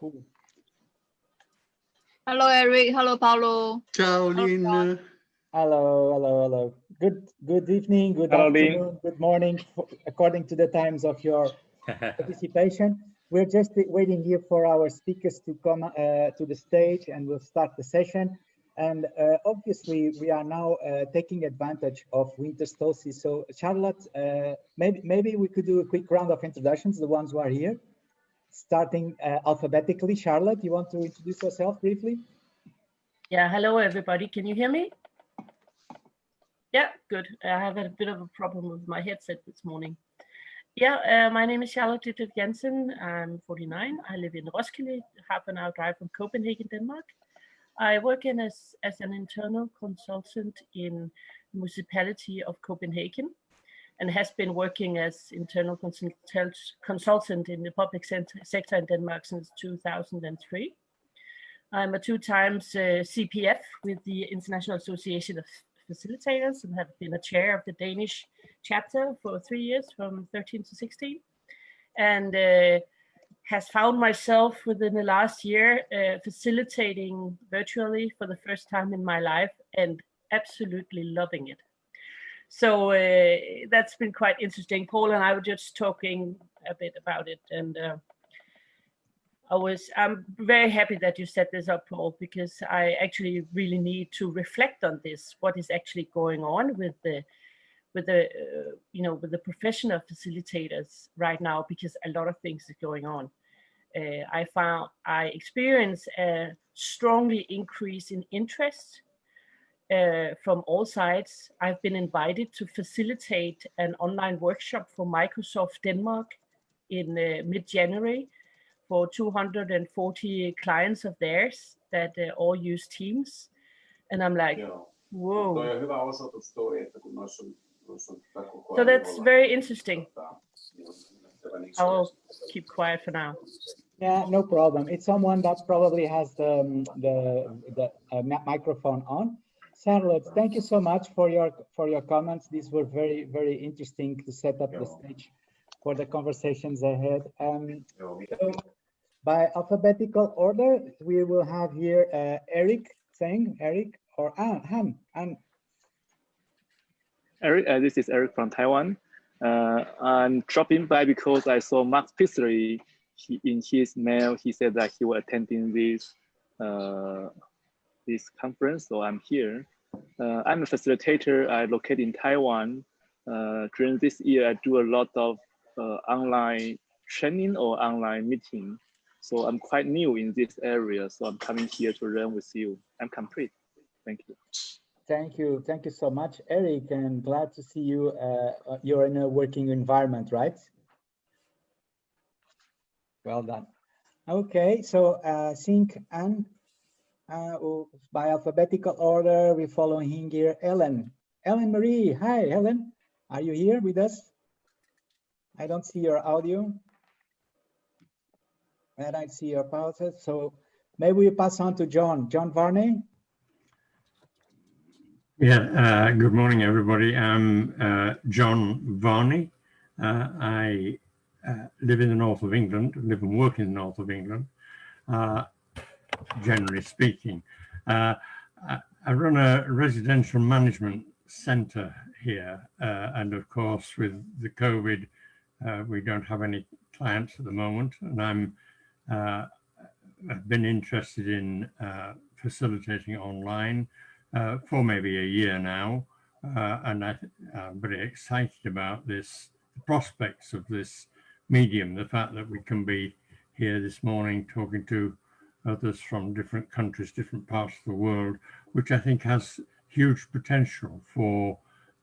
Cool. Hello, Eric. Hello, Paolo. Ciao, Lyn. Hello. Good evening, good afternoon, good morning, according to the times of your participation. We're just waiting here for our speakers to come to the stage, and we'll start the session. And obviously, we are now taking advantage of winter solstice. So, Charlotte, maybe we could do a quick round of introductions, the ones who are here, starting alphabetically. Charlotte, you want to introduce yourself briefly? Yeah, hello, everybody. Can you hear me? Yeah, good. I have had a bit of a problem with my headset this morning. Yeah, my name is Charlotte Ditloev Jensen. I'm 49. I live in Roskilde, half an hour drive from Copenhagen, Denmark. I work as an internal consultant in the municipality of Copenhagen and has been working as internal consultant in the public sector in Denmark since 2003. I'm a 2 times CPF with the International Association of Facilitators and have been a chair of the Danish chapter for 3 years from 13 to 16. And has found myself within the last year facilitating virtually for the first time in my life and absolutely loving it. So that's been quite interesting. Paul and I were just talking a bit about it, and I'm very happy that you set this up, Paul, because I actually really need to reflect on this, what is actually going on with the profession of facilitators right now, because a lot of things are going on. I experience a strongly increase in interest from all sides. I've been invited to facilitate an online workshop for Microsoft Denmark in mid-January for 240 clients of theirs that all use Teams. And I'm like, whoa. So that's very interesting. I'll keep quiet for now. Yeah, no problem. It's someone that probably has the microphone on. Charlotte, thank you so much for your comments. These were very, very interesting to set up the stage for the conversations ahead. So by alphabetical order, we will have here Eric, Tseng, Eric, or Han. Eric, this is Eric from Taiwan. I'm dropping by because I saw Max Pisley in his mail. He said that he was attending this conference, so I'm here. I'm a facilitator. I located in Taiwan. During this year, I do a lot of online training or online meeting. So I'm quite new in this area. So I'm coming here to learn with you. I'm complete. Thank you. Thank you so much, Eric, and glad to see you. You're in a working environment, right? Well done. Okay, so Sync and by alphabetical order, we're following here Helen Maree. Hi, Helen. Are you here with us? I don't see your audio. And I see your pauses. So maybe we pass on to John Varney. Yeah, good morning, everybody. I'm John Varney. I live in the north of England, live and work in the north of England, generally speaking. I run a residential management centre here, and of course, with the COVID, we don't have any clients at the moment, and I've been interested in facilitating online for maybe a year now, and I'm very excited about the prospects of this medium, the fact that we can be here this morning talking to others from different countries, different parts of the world, which I think has huge potential for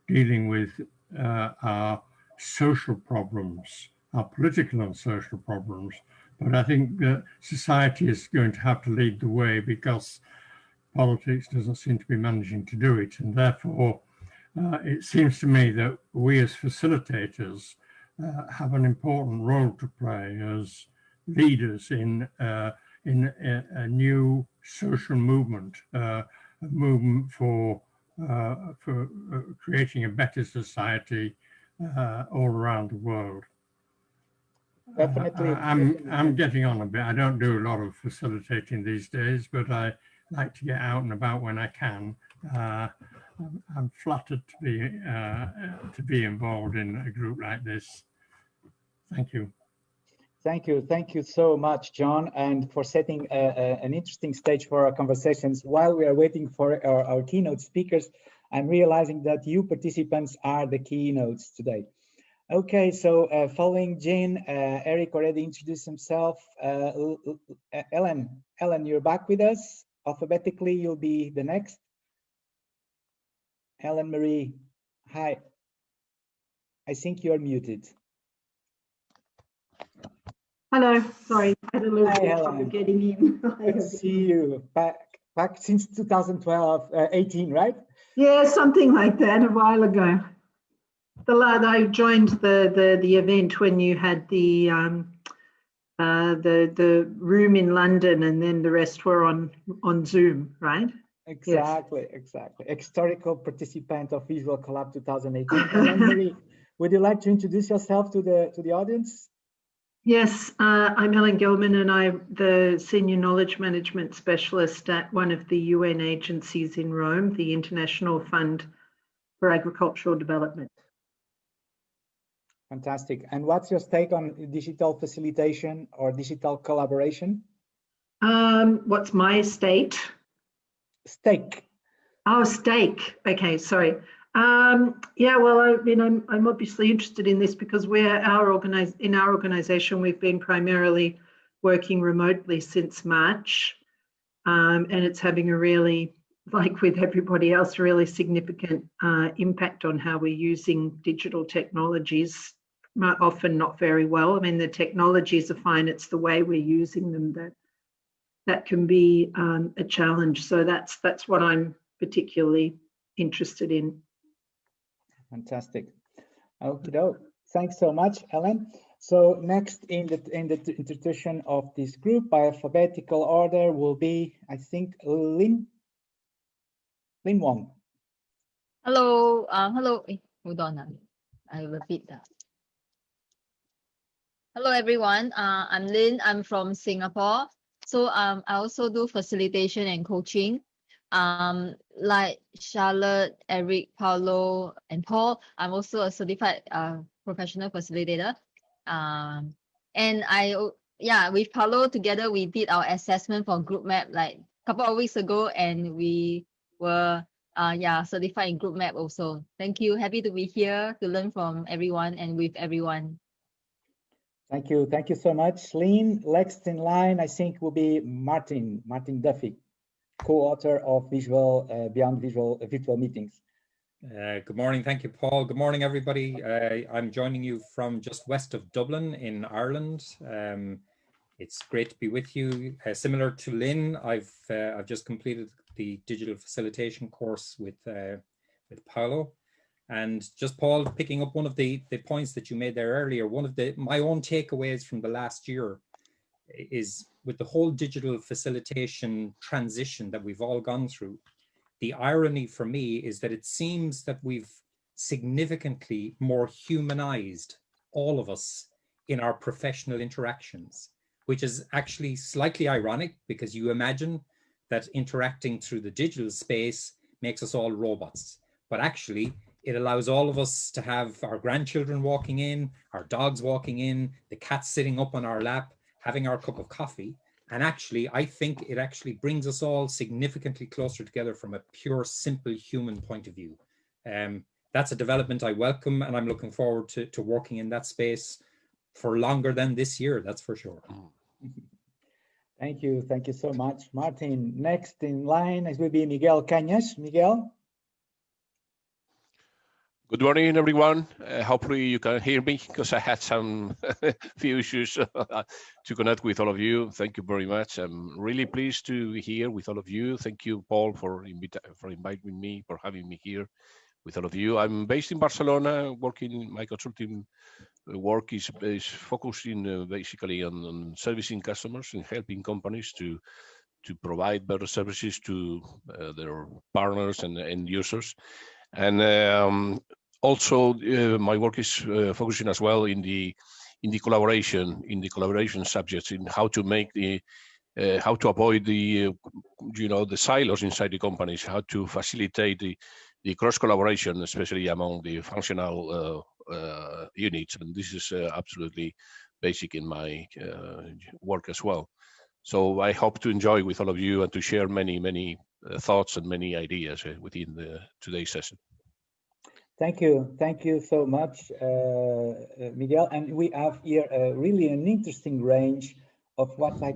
dealing with our social problems, our political and social problems. But I think that society is going to have to lead the way, because politics doesn't seem to be managing to do it. And therefore, it seems to me that we as facilitators have an important role to play as leaders in a new social movement, a movement for creating a better society all around the world. Definitely. I'm getting on a bit. I don't do a lot of facilitating these days, but I like to get out and about when I can. I'm flattered to be involved in a group like this. Thank you. Thank you. Thank you so much, John, and for setting an interesting stage for our conversations. While we are waiting for our keynote speakers, I'm realizing that you participants are the keynotes today. Okay, so following Jean, Eric already introduced himself. Helen, you're back with us. Alphabetically, you'll be the next. Helen Maree, hi. I think you're muted. Hello, sorry, I had a little Hi, bit of trouble getting in. Good to see you. Back since 2012, 18, right? Yeah, something like that, a while ago. I joined the event when you had the room in London, and then the rest were on Zoom, right? Exactly, yes. Exactly. Historical participant of Visual Collab 2018. Helen Maree, would you like to introduce yourself to the audience? Yes, I'm Helen Gillman, and I'm the Senior Knowledge Management Specialist at one of the UN agencies in Rome, the International Fund for Agricultural Development. Fantastic. And what's your take on digital facilitation or digital collaboration? What's my stake? Stake. Oh, stake. Okay, sorry. Yeah, well, I'm obviously interested in this because in our organization, we've been primarily working remotely since March, and it's having a really, like with everybody else, really significant impact on how we're using digital technologies, often not very well. I mean, the technologies are fine, it's the way we're using them that can be a challenge. So that's what I'm particularly interested in. Fantastic. Okay, thanks so much, Helen. So next in the introduction of this group by alphabetical order will be, I think, Lyn Wong. Hello, hello. Hold on, I will repeat that. Hello, everyone. I'm Lyn. I'm from Singapore. So I also do facilitation and coaching. Like Charlotte, Eric, Paolo, and Paul, I'm also a certified professional facilitator. And with Paolo together, we did our assessment for group map like a couple of weeks ago, and we were certified in group map also. Thank you. Happy to be here to learn from everyone and with everyone. Thank you so much, Lyn. Next in line, I think, will be Martin Duffy, co-author of Beyond Visual Virtual Meetings. Good morning. Thank you, Paul. Good morning, everybody. I'm joining you from just west of Dublin in Ireland. It's great to be with you. Similar to Lyn, I've just completed the digital facilitation course with Paolo. And just, Paul, picking up one of the points that you made there earlier, one of my own takeaways from the last year is with the whole digital facilitation transition that we've all gone through. The irony for me is that it seems that we've significantly more humanized all of us in our professional interactions, which is actually slightly ironic because you imagine that interacting through the digital space makes us all robots. But actually, it allows all of us to have our grandchildren walking in, our dogs walking in, the cats sitting up on our lap, having our cup of coffee. And actually, I think it actually brings us all significantly closer together from a pure, simple human point of view. That's a development I welcome, and I'm looking forward to working in that space for longer than this year, that's for sure. Thank you so much, Martin. Next in line will be Miguel Cañas. Miguel. Good morning, everyone. Hopefully you can hear me because I had some few issues to connect with all of you. Thank you very much. I'm really pleased to be here with all of you. Thank you, Paul, for inviting me, for having me here with all of you. I'm based in Barcelona, working, my consulting work is focusing basically on servicing customers and helping companies to provide better services to their partners and end users. And also, my work is focusing as well in the the collaboration subjects, in how to make how to avoid the the silos inside the companies, how to facilitate the cross collaboration, especially among the functional units. And this is absolutely basic in my work as well. So I hope to enjoy with all of you and to share many thoughts and many ideas within today's session. Thank you so much, Miguel. And we have here really an interesting range of what I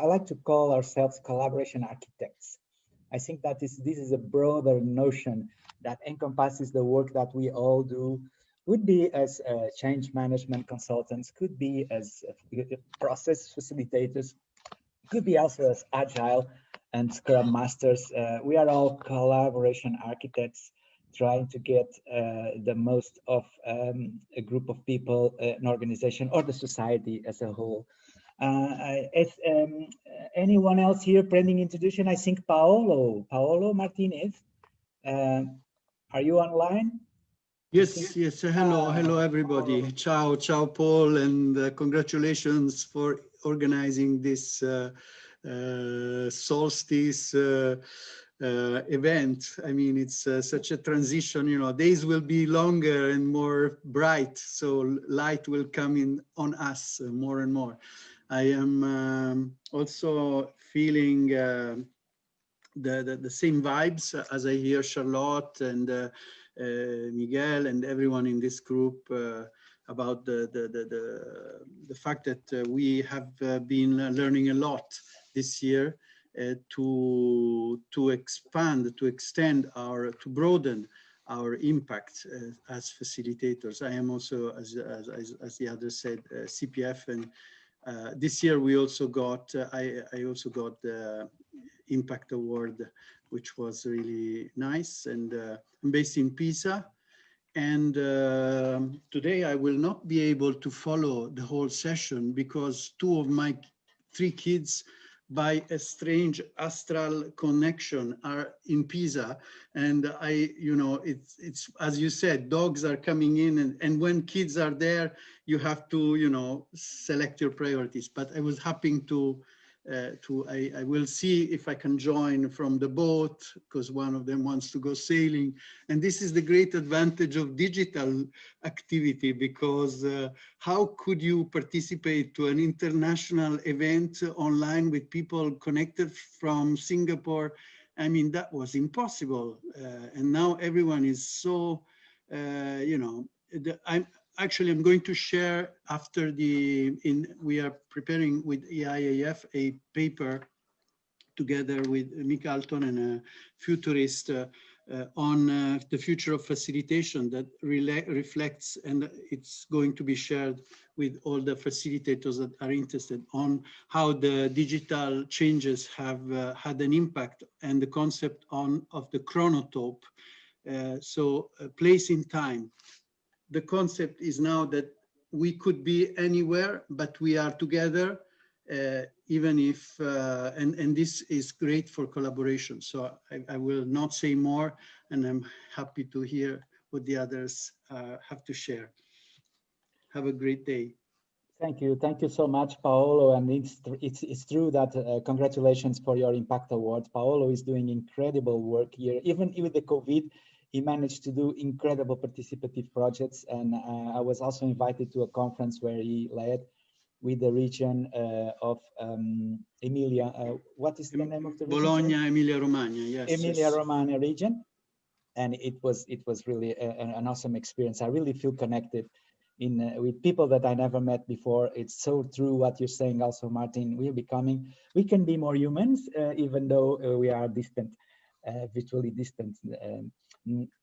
I like to call ourselves collaboration architects. I think that this is a broader notion that encompasses the work that we all do. Could be as change management consultants, could be as process facilitators, could be also as agile and Scrum masters. We are all collaboration architects trying to get the most of a group of people, an organization, or the society as a whole. If anyone else here pending introduction, I think Paolo Martinez, are you online? Yes. Hello, everybody. Ciao, Paul, and congratulations for organizing this solstice event. I mean, it's such a transition, days will be longer and more bright, so light will come in on us more and more. I am also feeling the same vibes as I hear Charlotte and Miguel and everyone in this group about the fact that we have been learning a lot this year to expand, to extend to broaden our impact as facilitators. I am also, as the others said, CPF, and this year we also got, I also got the Impact Award, which was really nice. And I'm based in Pisa. And today I will not be able to follow the whole session because 2 of my 3 kids, by a strange astral connection, are in Pisa. And it's as you said, dogs are coming in, and when kids are there, you have to, select your priorities. But I was happy I will see if I can join from the boat, because one of them wants to go sailing. And this is the great advantage of digital activity, because how could you participate to an international event online with people connected from Singapore? I mean, that was impossible. And now everyone is so, I'm going to share after we are preparing with EIAF a paper together with Mick Alton and a futurist on the future of facilitation that reflects, and it's going to be shared with all the facilitators that are interested, on how the digital changes have had an impact, and the concept of the chronotope. So place in time. The concept is now that we could be anywhere, but we are together, even if, and this is great for collaboration. So I will not say more, and I'm happy to hear what the others have to share. Have a great day. Thank you so much, Paolo. And it's true that congratulations for your Impact Award. Paolo is doing incredible work here, even with the COVID. He managed to do incredible participative projects, and I was also invited to a conference where he led with the region of Emilia. What is the name of the region? Bologna, Emilia-Romagna, yes. Emilia-Romagna region, and it was really an awesome experience. I really feel connected with people that I never met before. It's so true what you're saying also, Martin. We can be more humans, even though we are distant, virtually distant.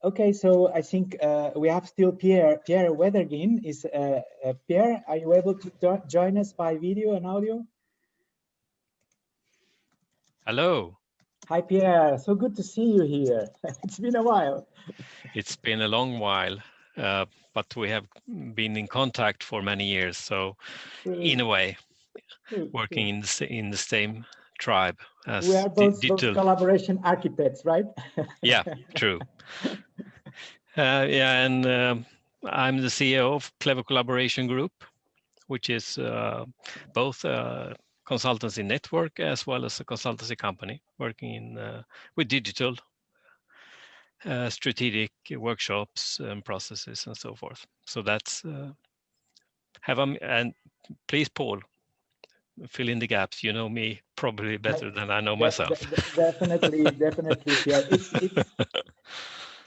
Okay, so I think we have still Pierre Wettergreen. Pierre, are you able to join us by video and audio? Hello. Hi, Pierre. So good to see you here. It's been a while. It's been a long while, but we have been in contact for many years. So in a way, working in the same tribe as we are both collaboration architects, right? Yeah, true. Yeah, and I'm the CEO of Clever Collaboration Group, which is both a consultancy network as well as a consultancy company working with digital strategic workshops and processes and so forth. So that's and please, Paul, fill in the gaps. You know me probably better than I know myself. Definitely, Pierre.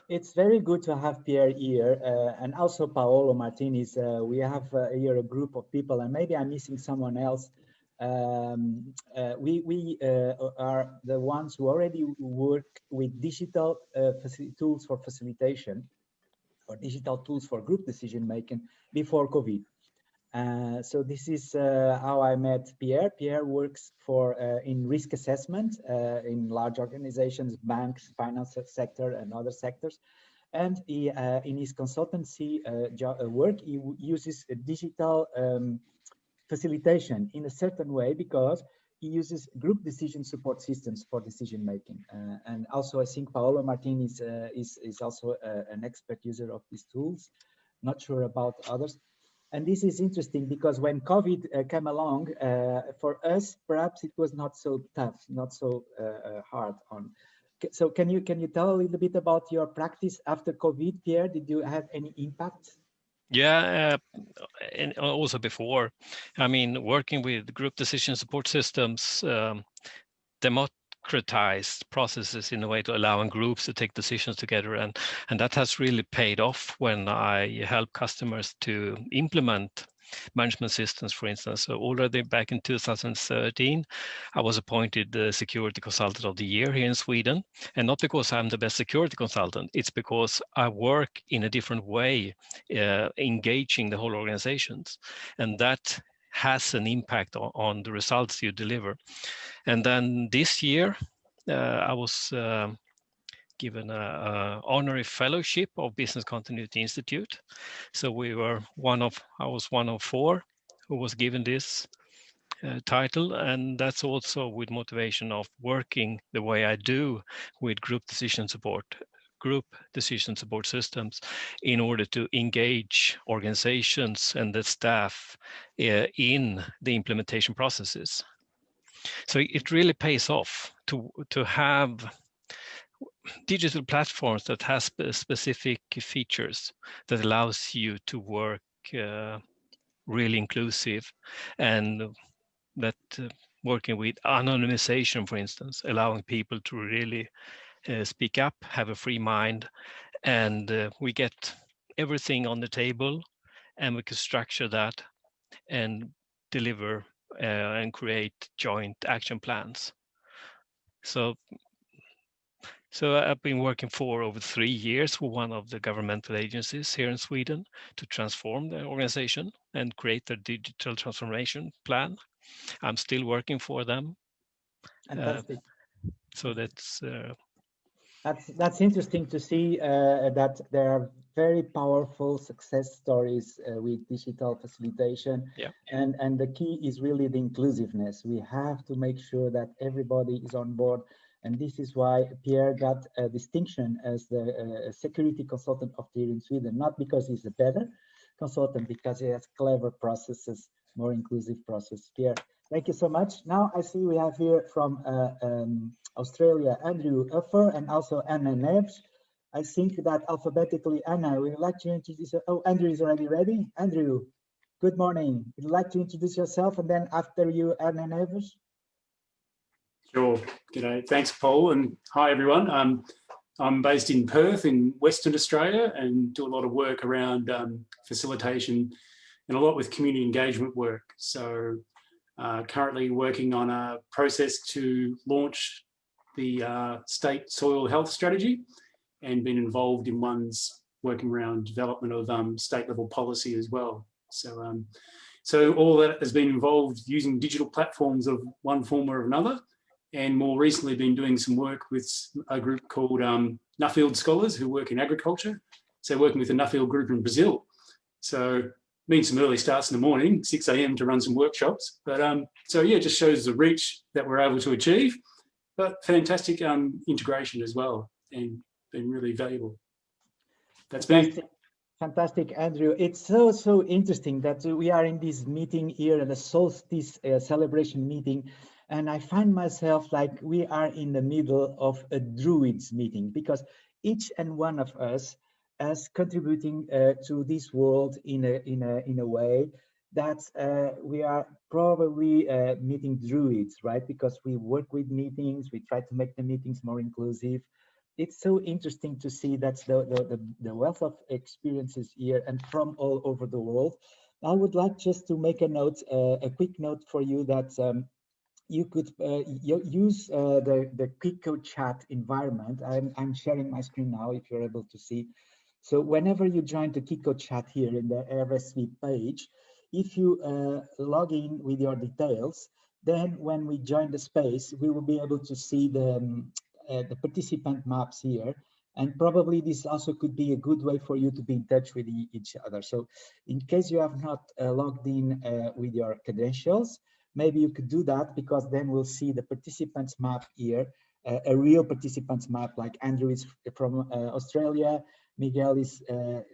It's very good to have Pierre here, and also Paolo Martinez. We have here a group of people, and maybe I'm missing someone else. We are the ones who already work with digital tools for facilitation, or digital tools for group decision making before COVID. So this is how I met Pierre. Pierre works in risk assessment in large organizations, banks, finance sector, and other sectors. And he, in his consultancy work, he uses a digital facilitation in a certain way because he uses group decision support systems for decision making. And also, I think Paolo Martinez is also an expert user of these tools. Not sure about others. And this is interesting because when COVID came along, for us, perhaps it was not so tough, not so hard on. So can you tell a little bit about your practice after COVID, Pierre? Did you have any impact? Yeah, and also before. I mean, working with group decision support systems, democratized processes in a way to allowing groups to take decisions together, and that has really paid off when I help customers to implement management systems, for instance. So already back in 2013, I was appointed the Security Consultant of the Year here in Sweden, and not because I'm the best security consultant, it's because I work in a different way, engaging the whole organizations, and that has an impact on the results you deliver. And then this year, I was given an honorary fellowship of Business Continuity Institute. So I was one of 4 who was given this title, and that's also with motivation of working the way I do with group decision support systems in order to engage organizations and the staff in the implementation processes. So it really pays off to have digital platforms that has specific features that allows you to work really inclusive, and that working with anonymization, for instance, allowing people to really speak up, have a free mind, and we get everything on the table, and we can structure that and deliver and create joint action plans. So I've been working for over 3 years with one of the governmental agencies here in Sweden to transform the organization and create their digital transformation plan. I'm still working for them. Fantastic. So that's interesting to see that there are very powerful success stories with digital facilitation. Yeah. And the key is really the inclusiveness. We have to make sure that everybody is on board. And this is why Pierre got a distinction as the security consultant of the year in Sweden, not because he's a better consultant, because he has clever processes, more inclusive process. Pierre, thank you so much. Now I see we have here from Australia, Andrew Huffer, and also Anna Neves. I think that alphabetically, Anna, we would like to introduce, oh, Andrew is already ready. Andrew, good morning. Would you like to introduce yourself, and then after you, Anna Neves? Sure. G'day. Thanks, Paul, and hi everyone. I'm based in Perth in Western Australia and do a lot of work around facilitation and a lot with community engagement work. So currently working on a process to launch the state soil health strategy, and been involved in ones working around development of state level policy as well. So all that has been involved using digital platforms of one form or another. And more recently been doing some work with a group called Nuffield Scholars who work in agriculture. So working with the Nuffield group in Brazil. So means some early starts in the morning, 6 a.m. to run some workshops. But so yeah, it just shows the reach that we're able to achieve, but fantastic integration as well, and been really valuable. That's me. Fantastic, Andrew. It's so interesting that we are in this meeting here at the solstice celebration meeting, and I find myself like we are in the middle of a Druids meeting, because each and one of us is contributing to this world in a way that we are probably meeting Druids, right? Because we work with meetings, we try to make the meetings more inclusive. It's so interesting to see that's the wealth of experiences here and from all over the world. I would like just to make a note, a quick note for you that you could use the Kiko chat environment. I'm sharing my screen now if you're able to see. So whenever you join the Kiko chat here in the RSV page, if you log in with your details, then when we join the space, we will be able to see the participant maps here. And probably this also could be a good way for you to be in touch with each other. So in case you have not logged in with your credentials, maybe you could do that, because then we'll see the participants map here, a real participants map, like Andrew is from Australia, Miguel is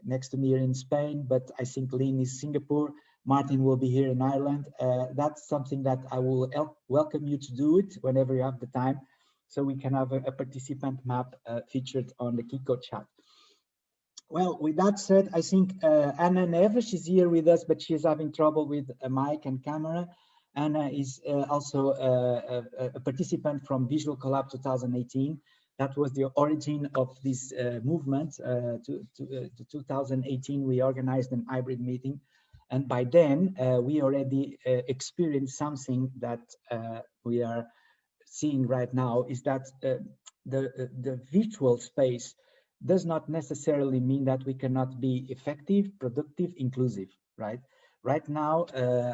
next to me here in Spain, but I think Lyn is Singapore, Martin will be here in Ireland. That's something that I will welcome you to do it whenever you have the time, so we can have a participant map featured on the Kiko chat. Well, with that said, I think Anna Neves is here with us, but she's having trouble with a mic and camera. Anna is also a participant from Visual Collab 2018. That was the origin of this movement. To 2018, we organized an hybrid meeting. And by then, we already experienced something that we are seeing right now, is that the virtual space does not necessarily mean that we cannot be effective, productive, inclusive, right? Right now,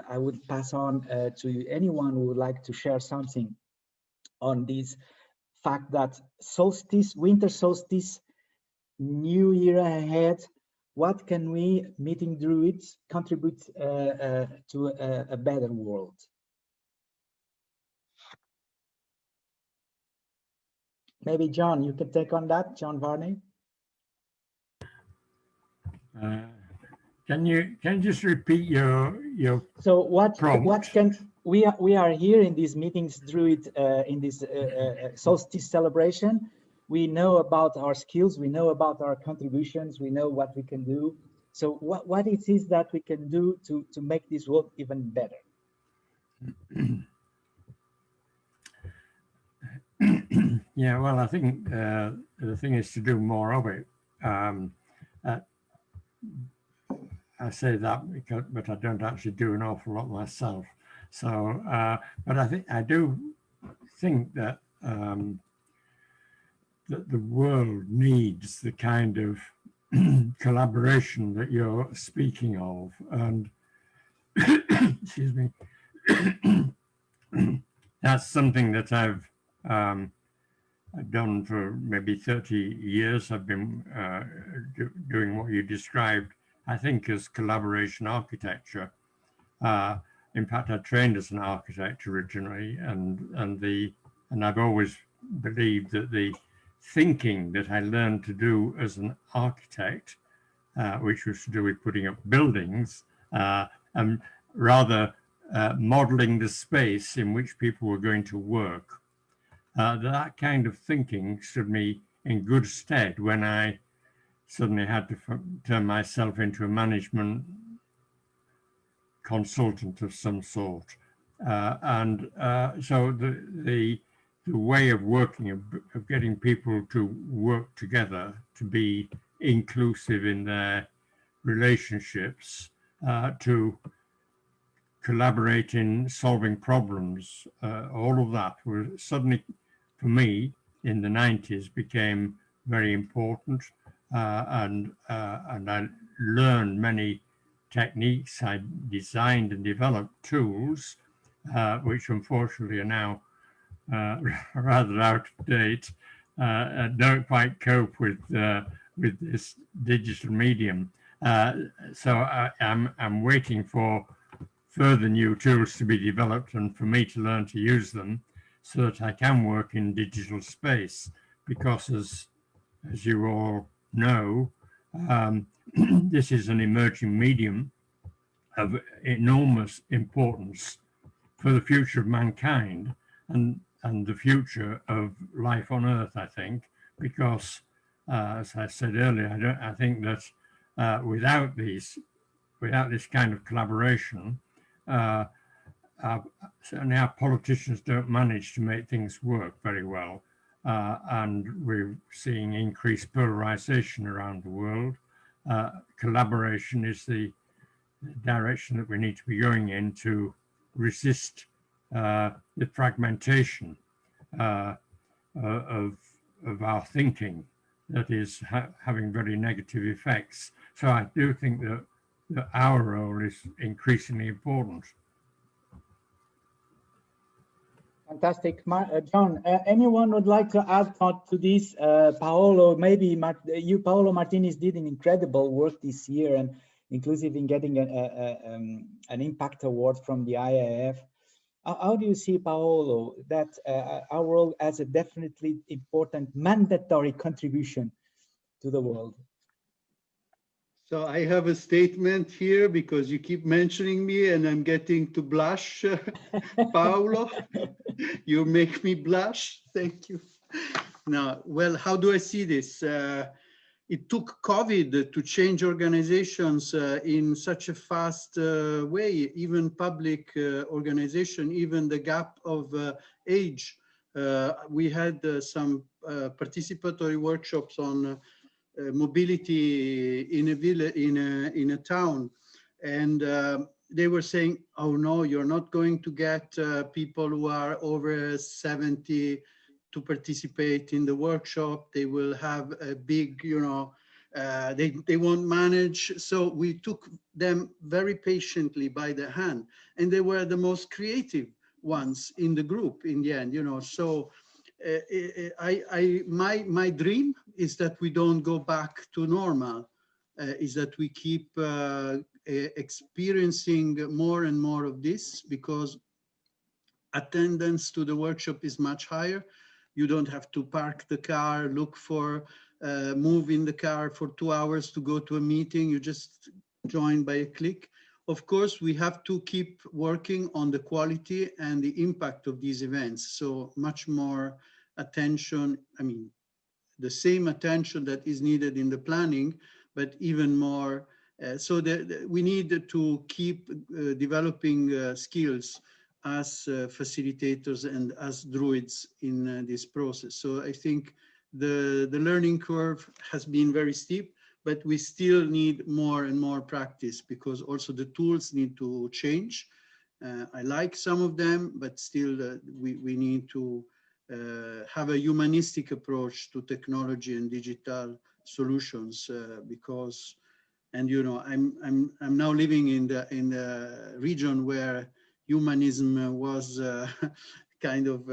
I would pass on to anyone who would like to share something on this fact that solstice, winter solstice, new year ahead, what can we, meeting Druids, contribute to a better world? Maybe John, you can take on that, John Varney. Can you just repeat your so what prompt? Can we are here in these meetings, Druid, in this solstice celebration. We know about our skills, we know about our contributions, we know what we can do. So what it is that we can do to make this world even better? Yeah, well, I think the thing is to do more of it. I say that because, but I don't actually do an awful lot myself. So, but I do think that that the world needs the kind of collaboration that you're speaking of, and excuse me, that's something that I've done for maybe 30 years. I've been doing what you described, I think, as collaboration architecture. In fact, I trained as an architect originally, and I've always believed that the thinking that I learned to do as an architect, which was to do with putting up buildings, and rather modeling the space in which people were going to work, that kind of thinking stood me in good stead when I suddenly had to turn myself into a management consultant of some sort. So the way of working, of getting people to work together, to be inclusive in their relationships, to collaborate in solving problems, all of that was suddenly, for me, in the 90s became very important, and I learned many techniques. I designed and developed tools, which unfortunately are now rather out of date, don't quite cope with this digital medium. So I'm waiting for further new tools to be developed and for me to learn to use them so that I can work in digital space, because as you all know, This is an emerging medium of enormous importance for the future of mankind and the future of life on Earth, I think, because as I said earlier, I think that without this kind of collaboration, certainly our politicians don't manage to make things work very well. And we're seeing increased polarization around the world. Collaboration is the direction that we need to be going in to resist the fragmentation of our thinking that is having very negative effects. So I do think that our role is increasingly important. Fantastic. John, anyone would like to add thought to this? Paolo, maybe Paolo Martinez did an incredible work this year, and inclusive in getting an impact award from the IAF. How do you see, Paolo, that our role has a definitely important mandatory contribution to the world? So I have a statement here because you keep mentioning me and I'm getting to blush, Paolo. You make me blush. Thank you. Now, well, how do I see this? It took COVID to change organizations in such a fast way, even public organization, even the gap of age. We had some participatory workshops on mobility in a village, in a town, and they were saying, "Oh no, you're not going to get people who are over 70 to participate in the workshop. They will have a big, you know, they won't manage." So we took them very patiently by the hand, and they were the most creative ones in the group in the end, you know. So my dream is that we don't go back to normal, is that we keep experiencing more and more of this, because attendance to the workshop is much higher. You don't have to park the car, look for, move in the car for 2 hours to go to a meeting. You just join by a click. Of course, we have to keep working on the quality and the impact of these events. So much more attention, I mean, the same attention that is needed in the planning, but even more. So that we need to keep developing skills as facilitators and as druids in this process. So I think the learning curve has been very steep, but we still need more and more practice, because also the tools need to change. I like some of them, but still we need to have a humanistic approach to technology and digital solutions, because, and you know, I'm now living in the region where humanism was kind of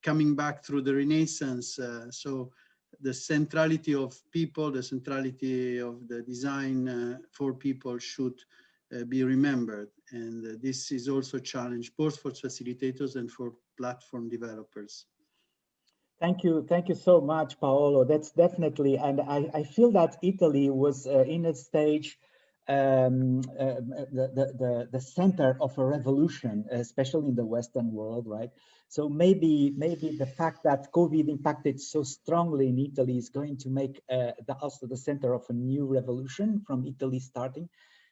coming back through the Renaissance. So the centrality of people, the centrality of the design for people should be remembered. And this is also a challenge both for facilitators and for platform developers. Thank you so much, Paolo. That's definitely, and I feel that Italy was in a stage, the center of a revolution, especially in the Western world, right? So maybe the fact that COVID impacted so strongly in Italy is going to make also the center of a new revolution from Italy starting.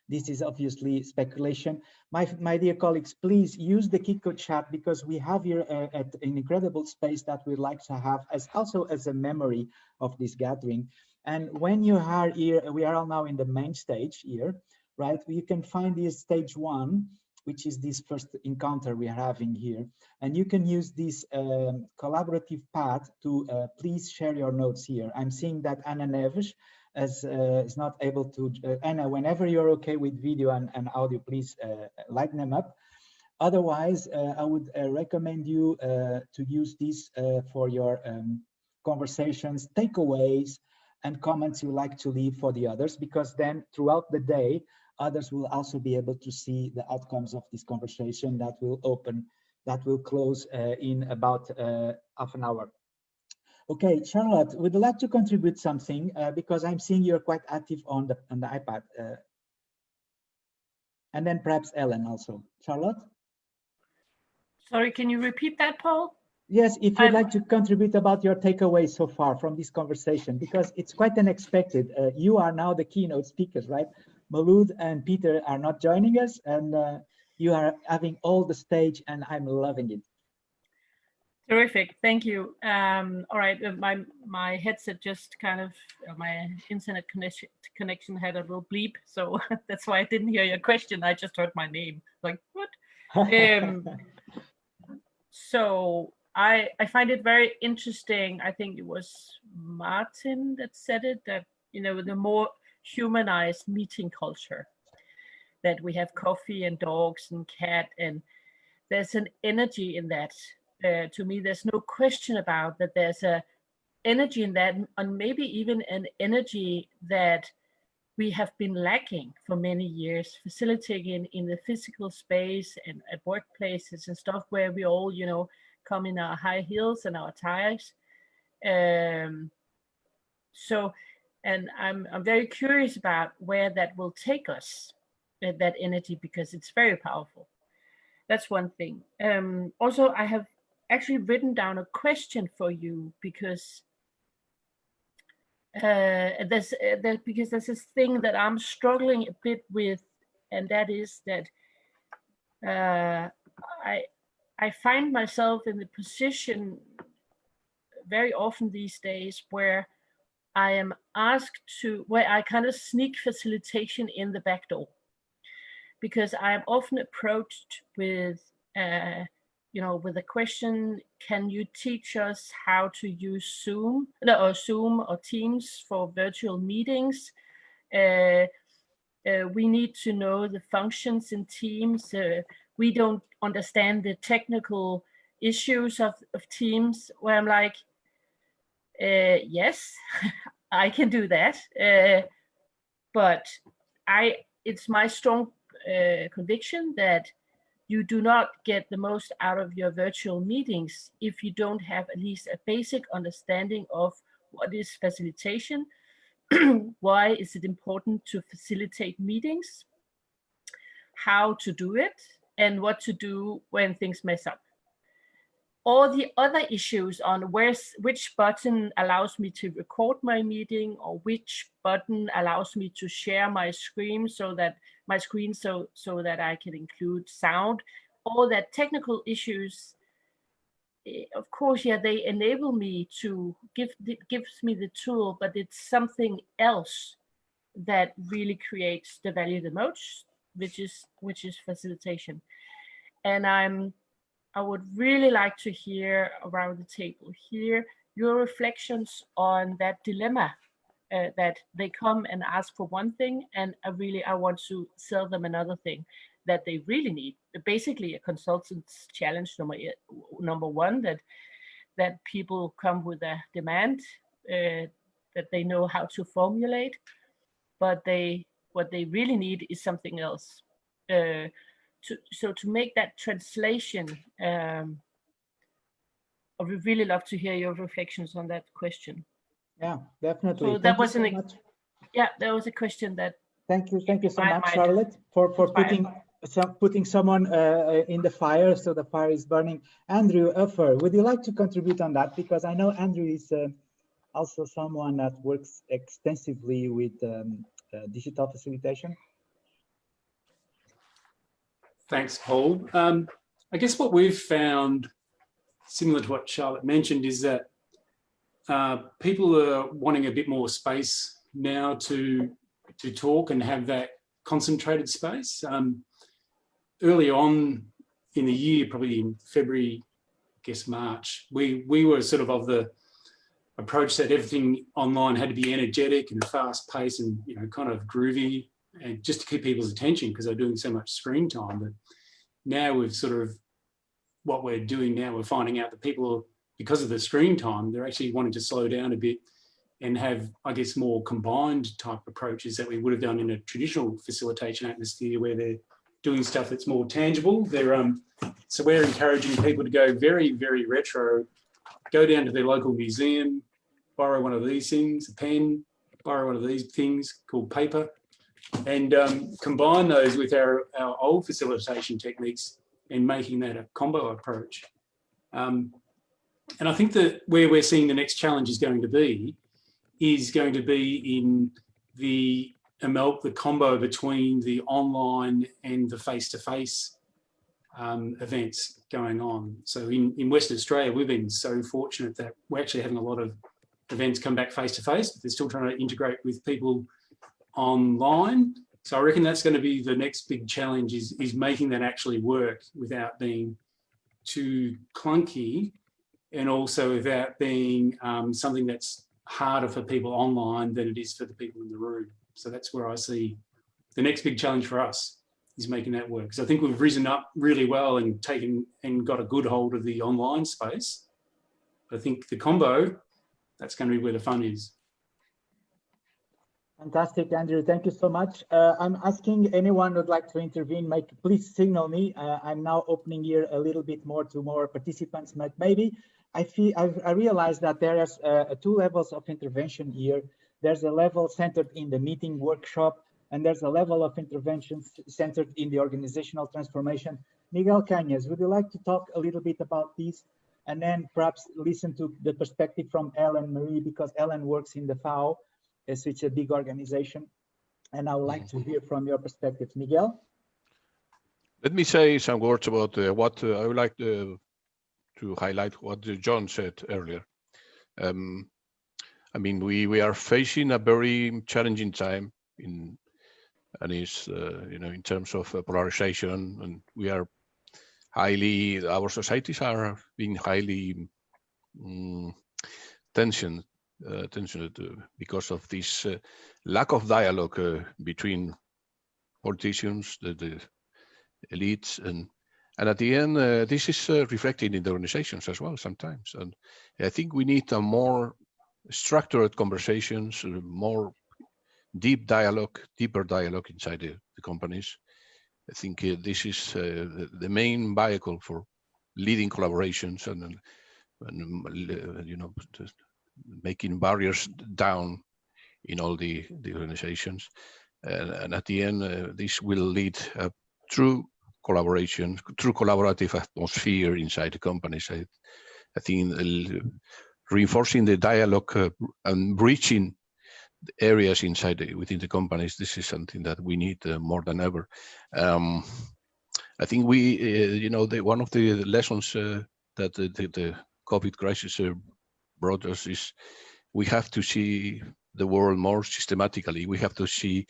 This is obviously speculation. My dear colleagues, please use the Kiko chat, because we have here an incredible space that we'd like to have as also as a memory of this gathering. And when you are here, we are all now in the main stage here, right? You can find this stage 1, which is this first encounter we are having here. And you can use this collaborative path to please share your notes here. I'm seeing that Anna Neves is not able to, Anna, whenever you're okay with video and audio, please lighten them up. Otherwise, I would recommend you to use this for your conversations, takeaways, and comments you like to leave for the others, because then throughout the day, others will also be able to see the outcomes of this conversation that will close in about half an hour. Okay, Charlotte, would you like to contribute something? Because I'm seeing you're quite active on the iPad. And then perhaps Ellen also. Charlotte? Sorry, can you repeat that, Paul? Yes, if you'd like to contribute about your takeaways so far from this conversation, because it's quite unexpected. You are now the keynote speakers, right? Maulud and Peter are not joining us, and you are having all the stage, and I'm loving it. Terrific, thank you. All right, my headset just kind of, my internet connection had a little bleep, so that's why I didn't hear your question. I just heard my name, like what? So I find it very interesting. I think it was Martin that said it, that, you know, the more humanized meeting culture, that we have coffee and dogs and cat, and there's an energy in that. To me, there's no question about that. There's a energy in that, and maybe even an energy that we have been lacking for many years, facilitating in the physical space and at workplaces and stuff, where we all, you know, come in our high heels and our ties. So, and I'm very curious about where that will take us, that energy, because it's very powerful. That's one thing. Also, I have actually written down a question for you, because there's this thing that I'm struggling a bit with, and that is that I find myself in the position very often these days where I am asked to, where I kind of sneak facilitation in the back door, because I am often approached with you know, with a question, can you teach us how to use Zoom or Teams for virtual meetings? We need to know the functions in Teams. We don't understand the technical issues of Teams, where I'm like, yes, I can do that. But it's my strong conviction that you do not get the most out of your virtual meetings if you don't have at least a basic understanding of what is facilitation, why is it important to facilitate meetings, how to do it, and what to do when things mess up. All the other issues on which button allows me to record my meeting, or which button allows me to share my screen so that I can include sound, all that technical issues, of course, yeah, they enable me to gives me the tool, but it's something else that really creates the value the most, which is facilitation. And I would really like to hear around the table here your reflections on that dilemma, that they come and ask for one thing, and I want to sell them another thing that they really need. Basically, a consultant's challenge number one, that people come with a demand that they know how to formulate, but what they really need is something else. So to make that translation, I would really love to hear your reflections on that question. Yeah, definitely. So that was that was a question that. Thank you so much, Charlotte, for putting someone in the fire, so the fire is burning. Andrew, Huffer, would you like to contribute on that? Because I know Andrew is also someone that works extensively with digital facilitation. Thanks, Paul. I guess what we've found, similar to what Charlotte mentioned, is that people are wanting a bit more space now to talk and have that concentrated space. Early on in the year, probably in February, I guess March, we were sort of the approach that everything online had to be energetic and fast paced and, you know, kind of groovy, and just to keep people's attention because they're doing so much screen time. But now we've sort of, what we're doing now, we're finding out that people, because of the screen time, they're actually wanting to slow down a bit and have, I guess, more combined type approaches that we would have done in a traditional facilitation atmosphere where they're doing stuff that's more tangible. So we're encouraging people to go very, very retro, go down to their local museum, borrow one of these things, a pen, borrow one of these things called paper, and combine those with our old facilitation techniques and making that a combo approach. And I think that where we're seeing the next challenge is going to be in the combo between the online and the face-to-face events going on. So in Western Australia, we've been so fortunate that we're actually having a lot of events come back face-to-face, but they're still trying to integrate with people online. So I reckon that's going to be the next big challenge is making that actually work without being too clunky, and also without being something that's harder for people online than it is for the people in the room. So that's where I see the next big challenge for us is making that work. So I think we've risen up really well and taken and got a good hold of the online space. I think the combo, that's going to be where the fun is. Fantastic, Andrew. Thank you so much. I'm asking anyone who'd like to intervene, please signal me. I'm now opening here a little bit more to more participants. Maybe I realize that there is two levels of intervention here. There's a level centered in the meeting workshop, and there's a level of intervention centered in the organizational transformation. Miguel Cañas, would you like to talk a little bit about this? And then perhaps listen to the perspective from Helen Maree, because Helen works in the FAO, as it's a big organization. And I would like to hear from your perspective. Miguel? Let me say some words about what I would like to highlight what John said earlier. I mean, we are facing a very challenging time in terms of polarization, and we are our societies are being highly tensioned because of this lack of dialogue between politicians, the elites, and at the end, this is reflected in the organizations as well sometimes. And I think we need a more structured conversations, more deeper dialogue inside the companies. I think this is the main vehicle for leading collaborations and making barriers down in all the organizations. And at the end, this will lead through collaboration, through collaborative atmosphere inside the companies. I think reinforcing the dialogue and breaching areas within the companies, this is something that we need more than ever. I think one of the lessons that the COVID crisis brought us is we have to see the world more systematically. We have to see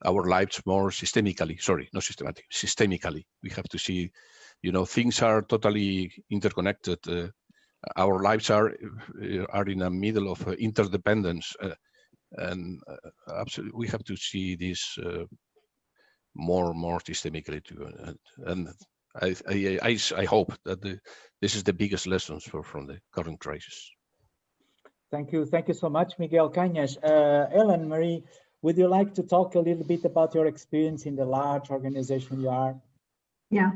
our lives more systemically. Sorry, not systematic, systemically. We have to see, things are totally interconnected. Our lives are in the middle of interdependence, and absolutely we have to see this more systemically too. And I hope that this is the biggest lessons from the current crisis. Thank you so much, Miguel Cañas. Helen Maree, would you like to talk a little bit about your experience in the large organization you are? Yeah,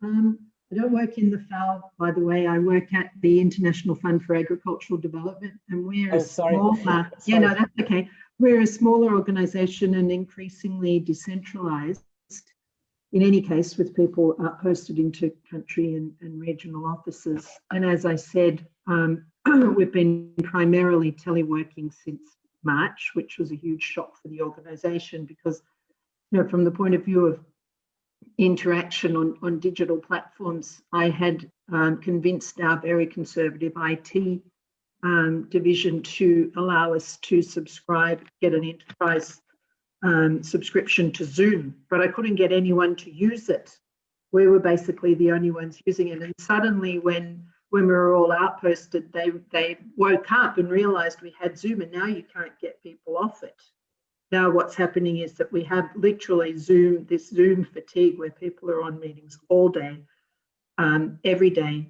I don't work in the FAO, by the way. I work at the International Fund for Agricultural Development, and we're smaller. Yeah, no, that's okay. We're a smaller organization and increasingly decentralized. In any case, with people posted into country and regional offices. And as I said, we've been primarily teleworking since March, which was a huge shock for the organization because, from the point of view of interaction on digital platforms, I had convinced our very conservative IT division to allow us to get an enterprise subscription to Zoom, but I couldn't get anyone to use it. We were basically the only ones using it. And suddenly when we were all outposted, they woke up and realized we had Zoom, and now you can't get people off it. Now what's happening is that we have literally this Zoom fatigue where people are on meetings all day, every day.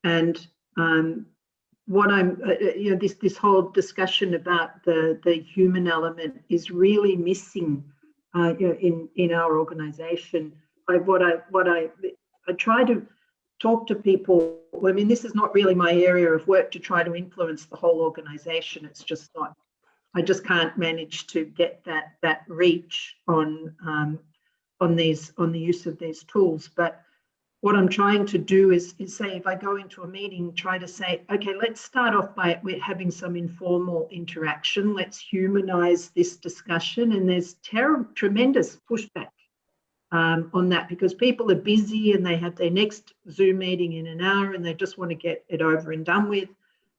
And this whole discussion about the human element is really missing in our organization. I try talk to people. I mean, this is not really my area of work to try to influence the whole organization. It's just not, I just can't manage to get that reach on the use of these tools. But what I'm trying to do is say, if I go into a meeting, try to say, okay, let's start off by having some informal interaction. Let's humanize this discussion. And there's tremendous pushback on that, because people are busy and they have their next Zoom meeting in an hour and they just want to get it over and done with.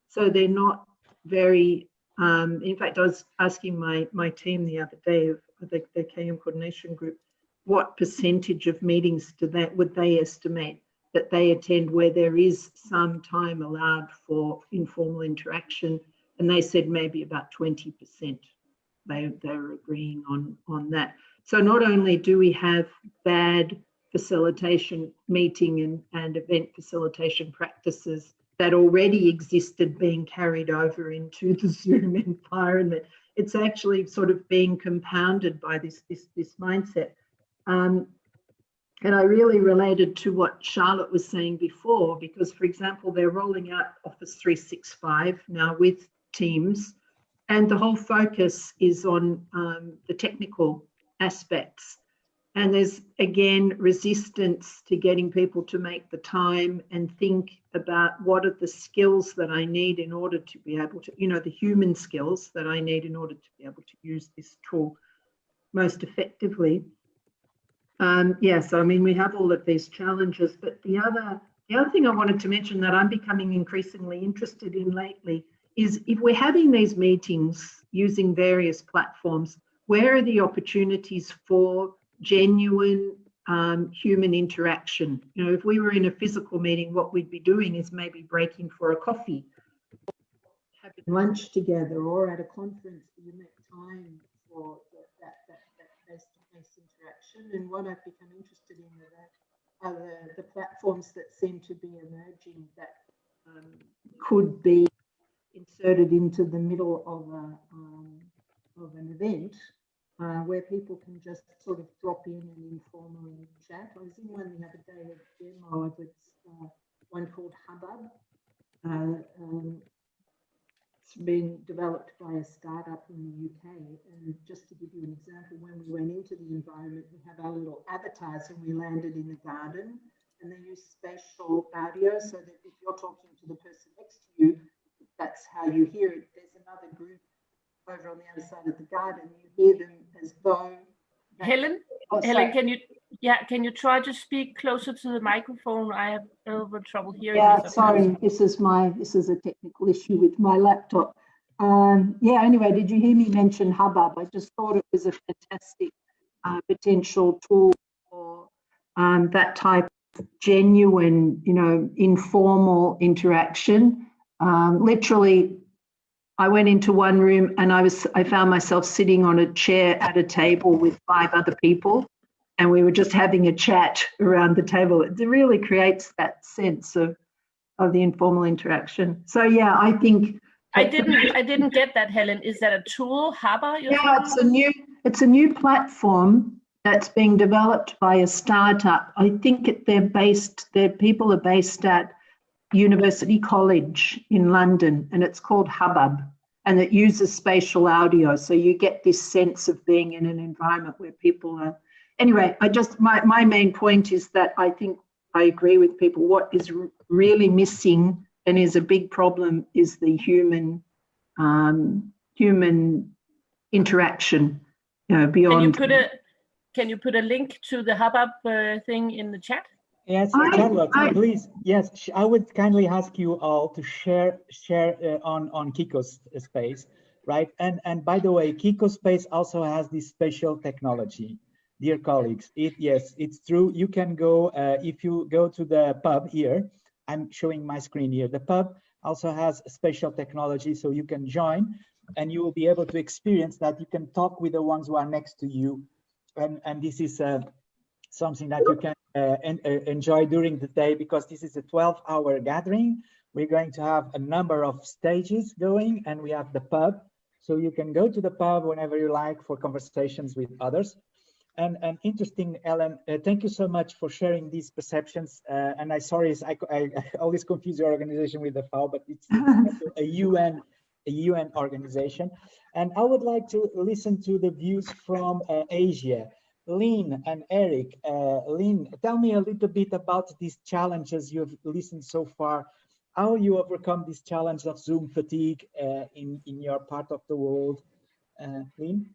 So they're not very, in fact, I was asking my team the other day of the KM coordination group, what percentage of meetings would they estimate that they attend where there is some time allowed for informal interaction? And they said maybe about 20%. They're agreeing on that. So not only do we have bad facilitation meeting and event facilitation practices that already existed being carried over into the Zoom environment, it's actually sort of being compounded by this mindset. And I really related to what Charlotte was saying before, because, for example, they're rolling out Office 365 now with Teams, and the whole focus is on the technical aspects. And there's, again, resistance to getting people to make the time and think about what are the skills that I need in order to be able to, the human skills that I need in order to be able to use this tool most effectively. So I mean, we have all of these challenges, but the other thing I wanted to mention that I'm becoming increasingly interested in lately is, if we're having these meetings using various platforms, where are the opportunities for genuine human interaction? If we were in a physical meeting, what we'd be doing is maybe breaking for a coffee, having lunch together, or at a conference you make time for that face-to-face interaction. And what I've become interested in are the platforms that seem to be emerging that could be inserted into the middle of an event, where people can just sort of drop in and informally chat. I was in one the other day, a demo of one called Hubbub. It's been developed by a startup in the UK. And just to give you an example, when we went into the environment, we have our little avatars and we landed in the garden, and they use spatial audio so that if you're talking to the person next to you, that's how you hear it. There's another group over on the other side of the garden. You hear them as though. Helen, can you try to speak closer to the microphone? I have a little bit of trouble hearing. Yeah, sorry, this is a technical issue with my laptop. Anyway, did you hear me mention Hubbub? I just thought it was a fantastic potential tool for that type of genuine, informal interaction. Literally, I went into one room and I found myself sitting on a chair at a table with 5 other people, and we were just having a chat around the table. It really creates that sense of the informal interaction. So yeah, I think I didn't get that, Helen. Is that a tool, Haba? Yeah, it's a new platform that's being developed by a startup. I think their people are based at University College in London, and it's called Hubbub, and it uses spatial audio. So you get this sense of being in an environment where people are. Anyway, my main point is that I think I agree with people. What is really missing and is a big problem is the human interaction, beyond. Can you put a link to the Hubbub thing in the chat? Yes, Charlotte, please. Yes, I would kindly ask you all to share on Kiko's space, right? And by the way, Kiko's space also has this special technology, dear colleagues. It's true. You can go if you go to the pub here. I'm showing my screen here. The pub also has special technology, so you can join, and you will be able to experience that. You can talk with the ones who are next to you, and this is something that you can enjoy during the day, because this is a 12-hour gathering. We're going to have a number of stages going, and we have the pub, so you can go to the pub whenever you like for conversations with others. and interesting, Helen. Thank you so much for sharing these perceptions. And I always confuse your organization with the FAO, but it's a UN organization. And I would like to listen to the views from Asia. Lyn and Eric. Lyn, tell me a little bit about these challenges you've listened so far. How you overcome this challenge of Zoom fatigue in your part of the world, Lyn?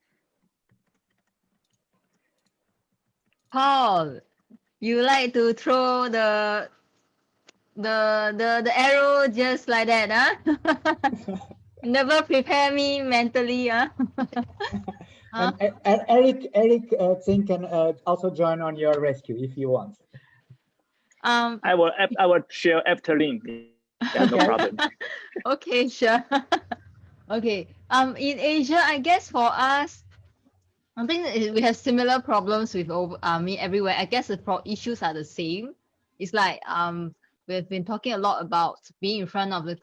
Paul, you like to throw the arrow just like that, huh? Never prepare me mentally, huh? And Eric Tseng can also join on your rescue if you want. I will share after Lyn. Yeah, no problem. Okay, sure. Okay. In Asia, I guess for us, I think we have similar problems with everywhere. I guess the issues are the same. It's like we've been talking a lot about being in front of the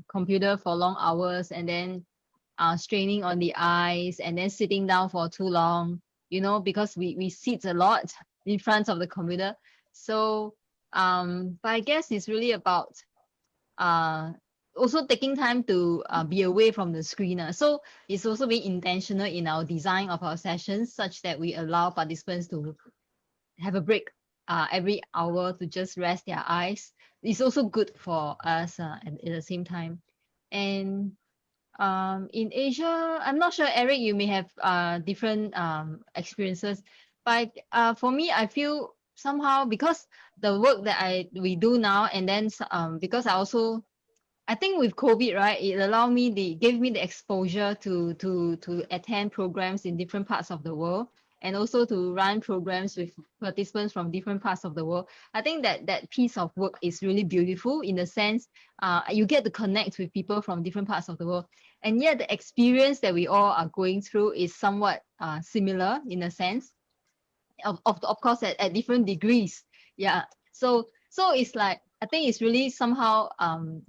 computer for long hours, and then straining on the eyes, and then sitting down for too long, you know, because we sit a lot in front of the computer. So but I guess it's really about also taking time to be away from the screen. So it's also being intentional in our design of our sessions, such that we allow participants to have a break every hour to just rest their eyes. It's also good for us at the same time. And in Asia, I'm not sure, Eric, you may have different experiences, but for me, I feel somehow, because the work that we do now, and then because I think with COVID, right, it gave me the exposure to attend programs in different parts of the world, and also to run programs with participants from different parts of the world. I think that piece of work is really beautiful, in the sense you get to connect with people from different parts of the world, and yet the experience that we all are going through is somewhat similar, in a sense, of course at different degrees. Yeah. So it's like, I think it's really somehow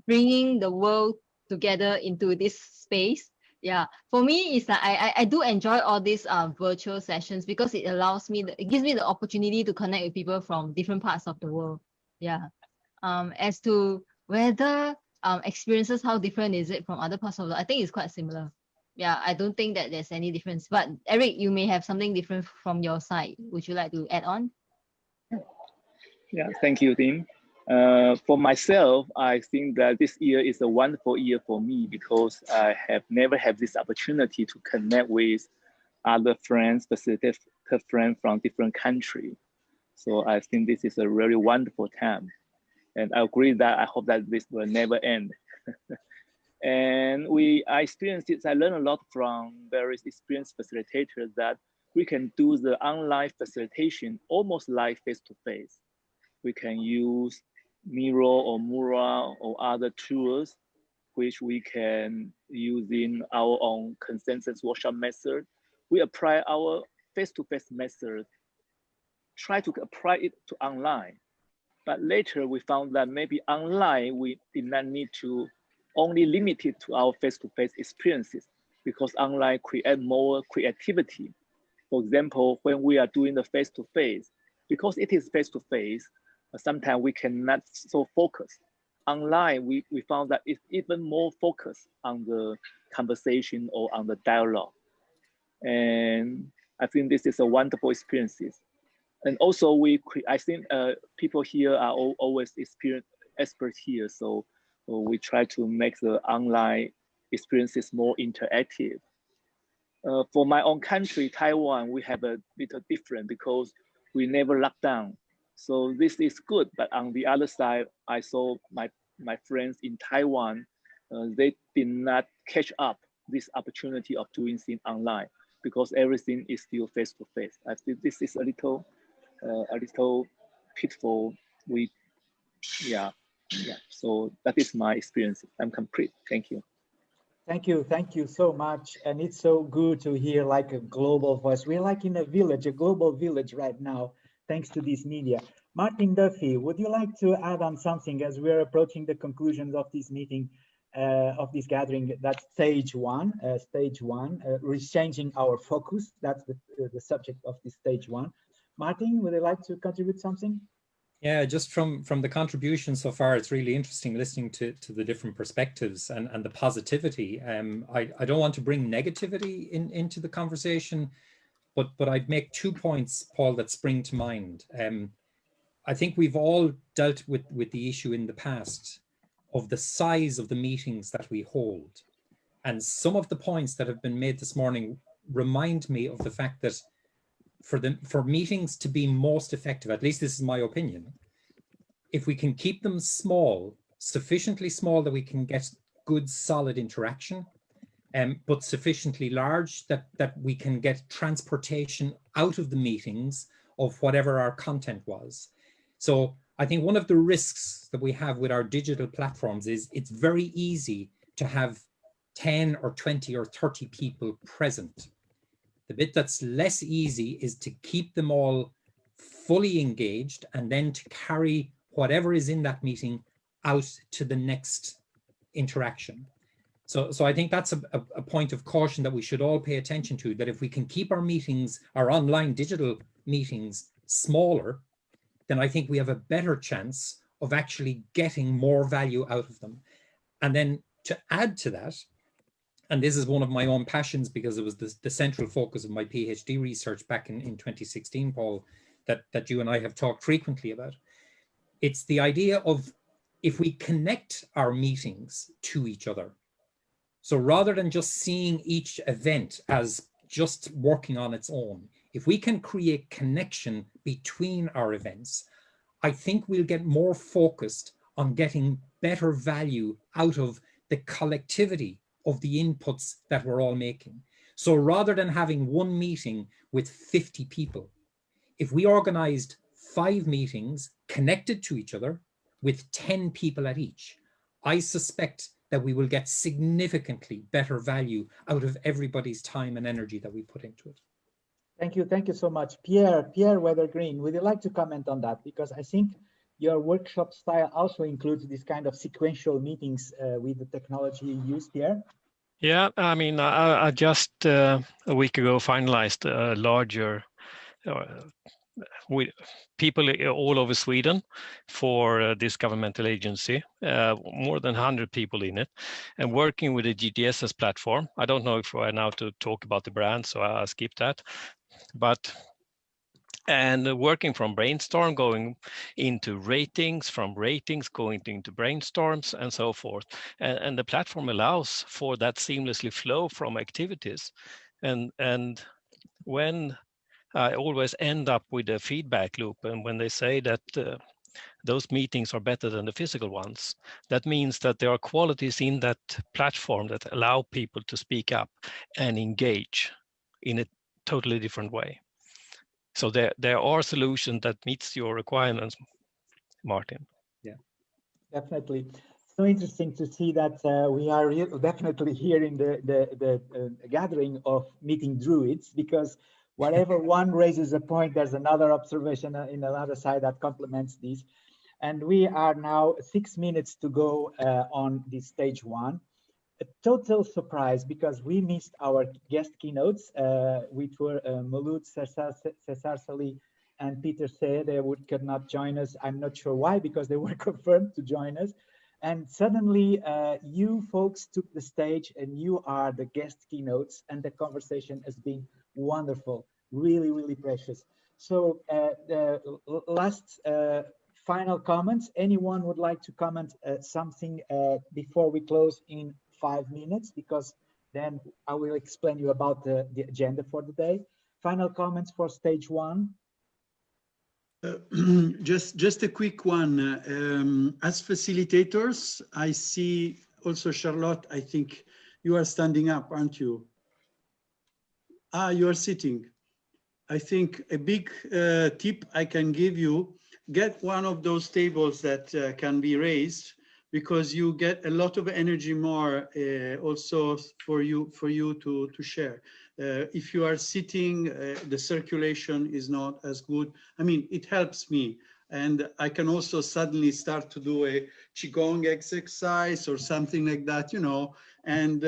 bringing the world together into this space. Yeah, for me, it's like I do enjoy all these virtual sessions, because it gives me the opportunity to connect with people from different parts of the world. Yeah. As to whether experiences, how different is it from other parts of the world, I think it's quite similar. Yeah, I don't think that there's any difference. But Eric, you may have something different from your side. Would you like to add on? Yeah, thank you, Tim. For myself, I think that this year is a wonderful year for me, because I have never had this opportunity to connect with other friends, facilitator friends from different countries. So I think this is a really wonderful time. And I agree that I hope that this will never end. And I experienced it. I learned a lot from various experienced facilitators, that we can do the online facilitation almost like face-to-face. We can use Miro or Mura or other tools, which we can use in our own consensus workshop method. We apply our face-to-face method, try to apply it to online. But later we found that maybe online, we did not need to only limit it to our face-to-face experiences, because online create more creativity. For example, when we are doing the face-to-face, because it is face-to-face, sometimes we cannot so focus. Online, we found that it's even more focused on the conversation or on the dialogue. And I think this is a wonderful experience. And also I think people here are always experts here. So we try to make the online experiences more interactive. For my own country, Taiwan, we have a little different, because we never locked down. So this is good, but on the other side, I saw my friends in Taiwan, they did not catch up this opportunity of doing things online, because everything is still face-to-face. I think this is a little pitfall. So that is my experience. I'm complete. Thank you. Thank you so much. And it's so good to hear like a global voice. We're like in a global village right now, thanks to this media. Martin Duffy, would you like to add on something as we're approaching the conclusions of this meeting? of this gathering. That's stage one. Changing our focus. That's the subject of this stage one. Martin, would you like to contribute something? Yeah, just from the contribution so far, it's really interesting listening to the different perspectives and the positivity. I don't want to bring negativity into the conversation, but I'd make 2 points, Paul, that spring to mind. I think we've all dealt with the issue in the past of the size of the meetings that we hold. And some of the points that have been made this morning remind me of the fact that for meetings to be most effective, at least this is my opinion, if we can keep them small, sufficiently small that we can get good solid interaction, but sufficiently large that we can get transportation out of the meetings of whatever our content was. So I think one of the risks that we have with our digital platforms is it's very easy to have 10 or 20 or 30 people present. The bit that's less easy is to keep them all fully engaged and then to carry whatever is in that meeting out to the next interaction. So I think that's a point of caution that we should all pay attention to, that if we can keep our meetings, our online digital meetings smaller, then I think we have a better chance of actually getting more value out of them. And then to add to that, and this is one of my own passions because it was the central focus of my PhD research back in 2016, Paul, that you and I have talked frequently about. It's the idea of if we connect our meetings to each other. So rather than just seeing each event as just working on its own, if we can create connection between our events, I think we'll get more focused on getting better value out of the collectivity of the inputs that we're all making. So rather than having one meeting with 50 people, if we organized 5 meetings connected to each other with 10 people at each, I suspect that we will get significantly better value out of everybody's time and energy that we put into it. Thank you so much. Pierre Wettergreen, would you like to comment on that? Because I think your workshop style also includes this kind of sequential meetings with the technology you use, Pierre. Yeah, I mean, I just a week ago finalized a larger with people all over Sweden for this governmental agency, more than 100 people in it, and working with a GTSS platform. I don't know if we're now to talk about the brand, so I'll skip that. And working from brainstorm, going into ratings, from ratings going into brainstorms and so forth. And the platform allows for that seamlessly flow from activities. And when I always end up with a feedback loop, and when they say that those meetings are better than the physical ones, that means that there are qualities in that platform that allow people to speak up and engage in a totally different way. So there are solutions that meets your requirements, Martin. Yeah, definitely. So interesting to see that we are definitely here in the gathering of meeting druids, because whatever one raises a point, there's another observation in another side that complements this. And we are now 6 minutes to go on this stage one. A total surprise because we missed our guest keynotes, which were Mouloud Cesarsali and Peter Say. They could not join us. I'm not sure why, because they were confirmed to join us. And suddenly you folks took the stage and you are the guest keynotes, and the conversation has been wonderful, really, really precious. So the last final comments. Anyone would like to comment something before we close in 5 minutes, because then I will explain you about the agenda for the day. Final comments for stage one. Just a quick one. As facilitators, I see also Charlotte, I think you are standing up, aren't you? Ah, you are sitting. I think a big tip I can give you, get one of those tables that can be raised, because you get a lot of energy more also for you to share. If you are sitting, the circulation is not as good. I mean, it helps me. And I can also suddenly start to do a Qigong exercise or something like that, you know, and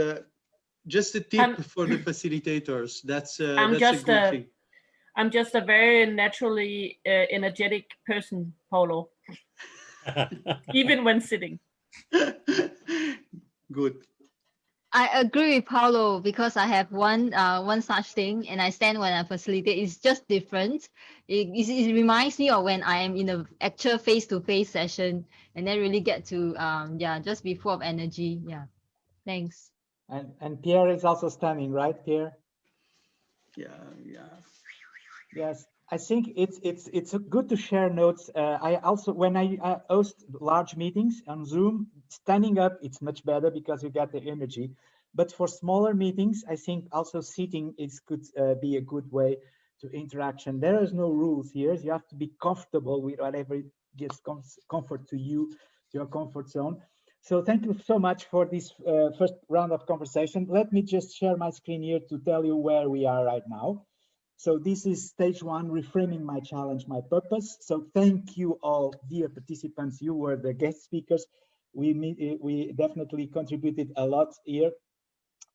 just a tip for the facilitators. That's a good thing. I'm just a very naturally energetic person, Paolo, even when sitting. Good. I agree with Paolo because I have one such thing, and I stand when I facilitate. It's just different. It reminds me of when I am in an actual face-to-face session, and then really get to just be full of energy. Yeah, thanks. And Pierre is also standing, right, Pierre? Yeah. Yes, I think it's good to share notes. I also, when I host large meetings on Zoom, standing up, it's much better because you get the energy. But for smaller meetings, I think also sitting could be a good way to interaction. There is no rules here. You have to be comfortable with whatever gives comfort to you, to your comfort zone. So thank you so much for this first round of conversation. Let me just share my screen here to tell you where we are right now. So this is stage one, reframing my challenge, my purpose. So thank you all, dear participants. You were the guest speakers. We definitely contributed a lot here.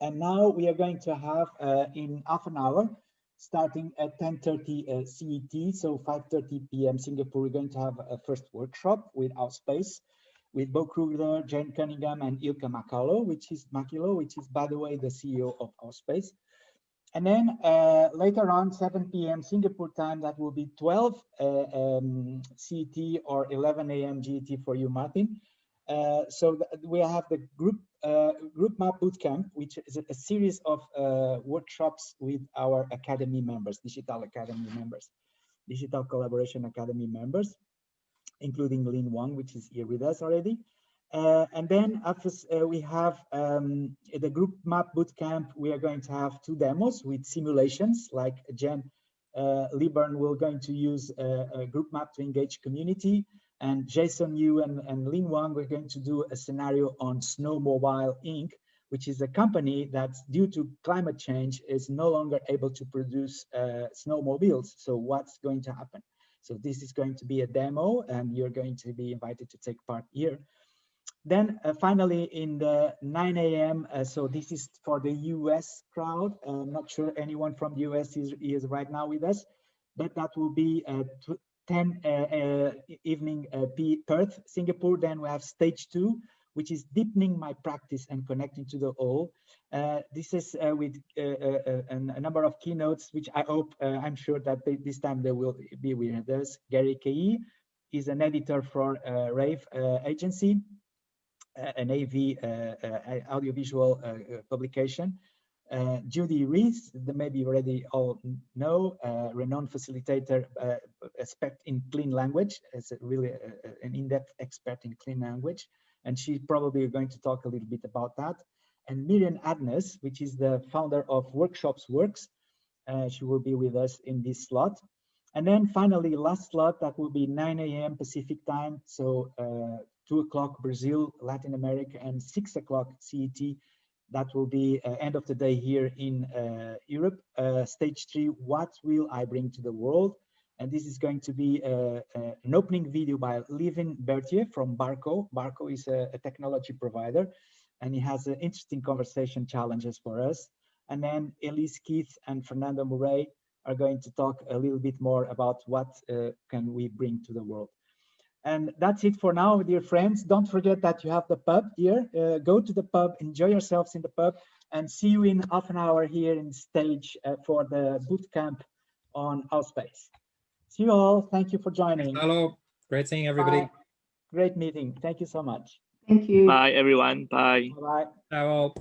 And now we are going to have in half an hour, starting at 10:30 CET, so 5:30 p.m. Singapore, we're going to have a first workshop with our space, with Bo Kruger, Jane Cunningham, and Ilka Makilo, which is, by the way, the CEO of our space. And then later on, 7 p.m. Singapore time, that will be 12 CET or 11 a.m. GET for you, Martin. So we have the group map bootcamp, which is a series of workshops with our academy members, Digital Academy members, Digital Collaboration Academy members, including Lyn Wong, which is here with us already. And then after we have the group map bootcamp, we are going to have 2 demos with simulations, like Jen Liburn will going to use a group map to engage community, and Jason Yu and Lyn Wong, we're going to do a scenario on Snowmobile Inc., which is a company that, due to climate change, is no longer able to produce snowmobiles. So what's going to happen? So this is going to be a demo, and you're going to be invited to take part here. Then finally in the 9 a.m., so this is for the US crowd. I'm not sure anyone from the US is right now with us, but that will be 10 evening Perth, Singapore. Then we have stage 2, which is deepening my practice and connecting to the all. This is with a number of keynotes, which I hope, I'm sure that this time they will be with us. Gary Kei is an editor for Rave agency, an AV audiovisual publication. Judy Rees, maybe you already all know, renowned facilitator, expert in clean language, is really an in-depth expert in clean language, and she's probably going to talk a little bit about that. And Miriam Adnes, which is the founder of Workshops Works, she will be with us in this slot. And then finally, last slot, that will be 9 a.m. Pacific time, so 2 o'clock Brazil, Latin America, and 6 o'clock CET. That will be end of the day here in Europe. Stage 3, what will I bring to the world? And this is going to be an opening video by Levin Berthier from Barco. Barco is a technology provider, and he has interesting conversation challenges for us. And then Elise Keith and Fernando Murray are going to talk a little bit more about what can we bring to the world. And that's it for now, dear friends. Don't forget that you have the pub here. Go to the pub, enjoy yourselves in the pub, and see you in half an hour here in stage for the boot camp on our space. See you all. Thank you for joining. Hello. Great seeing everybody. Bye. Great meeting. Thank you so much. Thank you. Bye, everyone. Bye. Bye. Ciao.